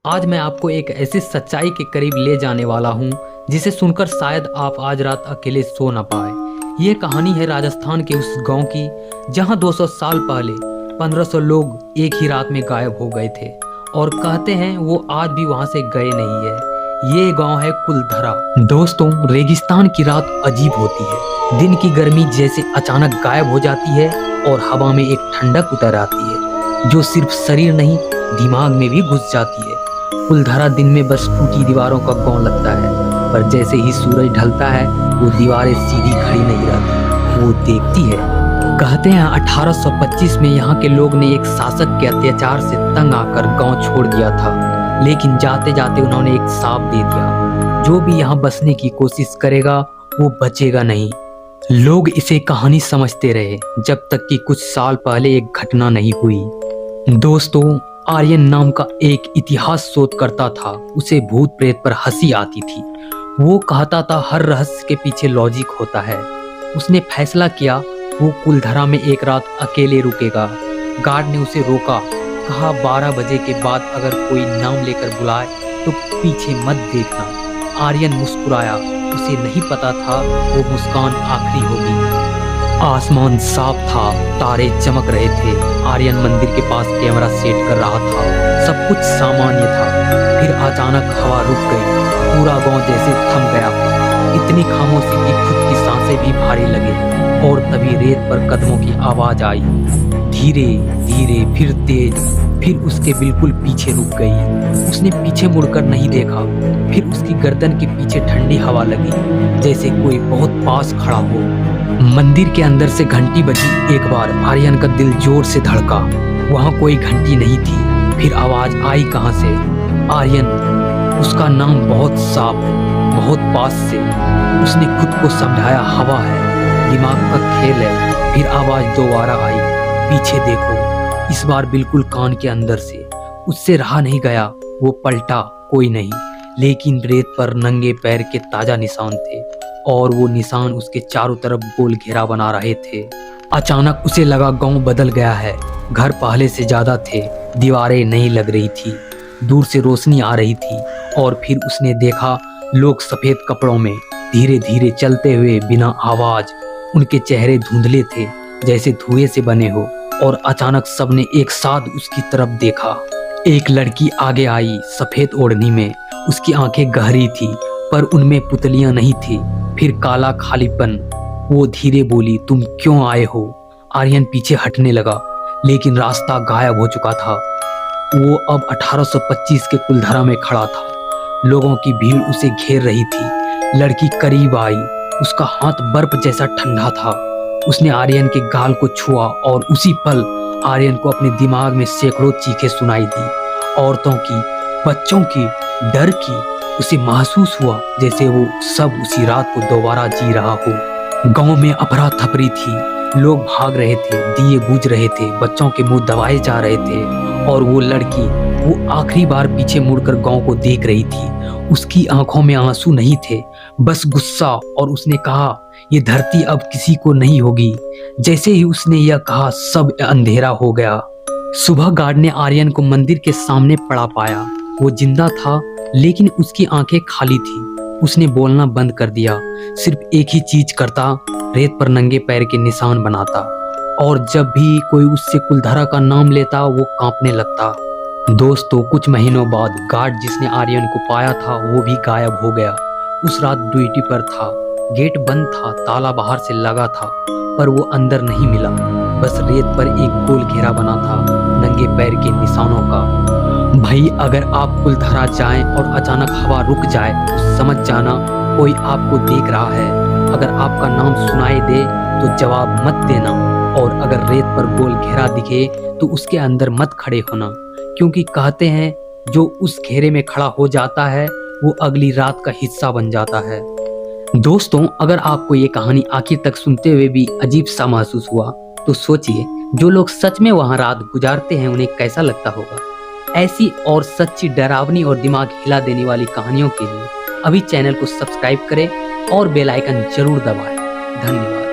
आज मैं आपको एक ऐसी सच्चाई के करीब ले जाने वाला हूँ जिसे सुनकर शायद आप आज रात अकेले सो ना पाए। ये कहानी है राजस्थान के उस गांव की जहाँ 200 साल पहले 1500 लोग एक ही रात में गायब हो गए थे और कहते हैं वो आज भी वहाँ से गए नहीं है। ये गांव है कुलधरा। दोस्तों, रेगिस्तान की रात अजीब होती है। दिन की गर्मी जैसे अचानक गायब हो जाती है और हवा में एक ठंडक उतर आती है जो सिर्फ शरीर नहीं दिमाग में भी घुस जाती है। कुलधरा दिन में बस टूटी दीवारों का गांव लगता है, पर जैसे ही सूरज ढलता है वो दीवारें सीधी खड़ी नहीं रहती, वो देखती है। कहते हैं 1825 में यहाँ के लोग ने एक शासक के अत्याचार से तंग आकर गांव छोड़ दिया था, लेकिन जाते जाते उन्होंने एक श्राप दे दिया, जो भी यहाँ बसने की कोशिश करेगा वो बचेगा नहीं। लोग इसे कहानी समझते रहे जब तक कि कुछ साल पहले एक घटना नहीं हुई। दोस्तों, आर्यन नाम का एक इतिहास शोधकर्ता था। उसे भूत प्रेत पर हंसी आती थी। वो कहता था हर रहस्य के पीछे लॉजिक होता है। उसने फैसला किया वो कुलधरा में एक रात अकेले रुकेगा। गार्ड ने उसे रोका, कहा 12 बजे के बाद अगर कोई नाम लेकर बुलाए तो पीछे मत देखना। आर्यन मुस्कुराया। उसे नहीं पता था वो मुस्कान आखिरी होगी। आसमान साफ था, तारे चमक रहे थे। आर्यन मंदिर के पास कैमरा सेट कर रहा था। सब कुछ सामान्य था। फिर अचानक हवा रुक गई। पूरा गांव जैसे थम गया। इतनी खामोशी कि खुद की सांसें भी भारी लगे। और तभी रेत पर कदमों की आवाज आई, धीरे धीरे, फिर तेज, फिर उसके बिल्कुल पीछे रुक गई। उसने पीछे मुड़कर नहीं देखा। फिर उसकी गर्दन के पीछे ठंडी हवा लगी, जैसे कोई बहुत पास खड़ा हो। मंदिर के अंदर से घंटी बजी। एक बार आर्यन का दिल जोर से धड़का। वहां कोई घंटी नहीं थी। फिर आवाज आई कहां से? आर्यन। उसका नाम बहुत साफ, बहुत पास से। उसने खुद को समझाया हवा है, दिमाग का खेल है। फिर आवाज दोबारा आई, पीछे देखो। इस बार बिल्कुल कान के अंदर से। उससे रहा नहीं गया। वो पलटा, कोई नहीं, लेकिन रेत पर नंगे पैर के ताजा निशान थे और वो निशान उसके चारों तरफ गोल घेरा बना रहे थे। अचानक उसे लगा गांव बदल गया है। घर पहले से ज्यादा थे, दीवारें नहीं लग रही थी, दूर से रोशनी आ रही थी। और फिर उसने देखा लोग सफेद कपड़ों में धीरे धीरे चलते हुए बिना आवाज। उनके चेहरे धुंधले थे, जैसे धुएं से बने हो। और अचानक सबने एक साथ उसकी तरफ देखा। एक लड़की आगे आई, सफेद ओढ़नी में। उसकी आंखें गहरी थी, पर उनमें पुतलियां नहीं थी। फिर काला खालीपन। वो धीरे बोली, तुम क्यों आए हो? आर्यन पीछे हटने लगा, लेकिन रास्ता गायब हो चुका था। वो अब 1825 के कुलधरा में खड़ा था। लोगों की भीड़ उसे घेर रही थी। लड़की करीब आई। उसका हाथ बर्फ जैसा ठंडा था। उसने आर्यन के गाल को छुआ और उसी पल आर्यन को अपने दिमाग में सैकड़ों चीखें सुनाई दी, औरतों की, बच्चों की, डर की। उसे महसूस हुआ जैसे वो सब उसी रात को दोबारा जी रहा हो। गांव में अफरा तफरी थी। लोग भाग रहे थे, दिए बुझ रहे थे, बच्चों के मुंह दबाए जा रहे थे। और वो लड़की, वो आखिरी बार पीछे मुड़कर गांव को देख रही थी। उसकी आंखों में आंसू नहीं थे, बस गुस्सा। और उसने कहा, ये धरती अब किसी को नहीं होगी। जैसे ही उसने यह कहा, सब अंधेरा हो गया। सुबह गार्ड ने आर्यन को मंदिर के सामने पड़ा पाया। वो जिंदा था, लेकिन उसकी आंखें खाली थी। उसने बोलना बंद कर दिया, सिर्फ एक ही चीज करता, रेत पर नंगे पैर के निशान बनाता। और जब भी कोई उससे कुलधरा का नाम लेता वो कांपने लगता। दोस्तों, कुछ महीनों बाद गार्ड जिसने आर्यन को पाया था वो भी गायब हो गया। उस रात ड्यूटी पर था। गेट बंद था, ताला बाहर से लगा था, पर वो अंदर नहीं मिला। बस रेत पर एक गोल घेरा बना था, नंगे पैर के निशानों का। भाई, अगर आप कुलधरा जाएं और अचानक हवा रुक जाए तो समझ जाना कोई आपको देख रहा है। अगर आपका नाम सुनाई दे तो जवाब मत देना। और अगर रेत पर गोल घेरा दिखे तो उसके अंदर मत खड़े होना, क्योंकि कहते हैं जो उस घेरे में खड़ा हो जाता है वो अगली रात का हिस्सा बन जाता है। दोस्तों, अगर आपको ये कहानी आखिर तक सुनते हुए भी अजीब सा महसूस हुआ तो सोचिए, जो लोग सच में वहां रात गुजारते हैं उन्हें कैसा लगता होगा। ऐसी और सच्ची, डरावनी और दिमाग हिला देने वाली कहानियों के लिए अभी चैनल को सब्सक्राइब करें और बेल आइकन जरूर दबाएं। धन्यवाद।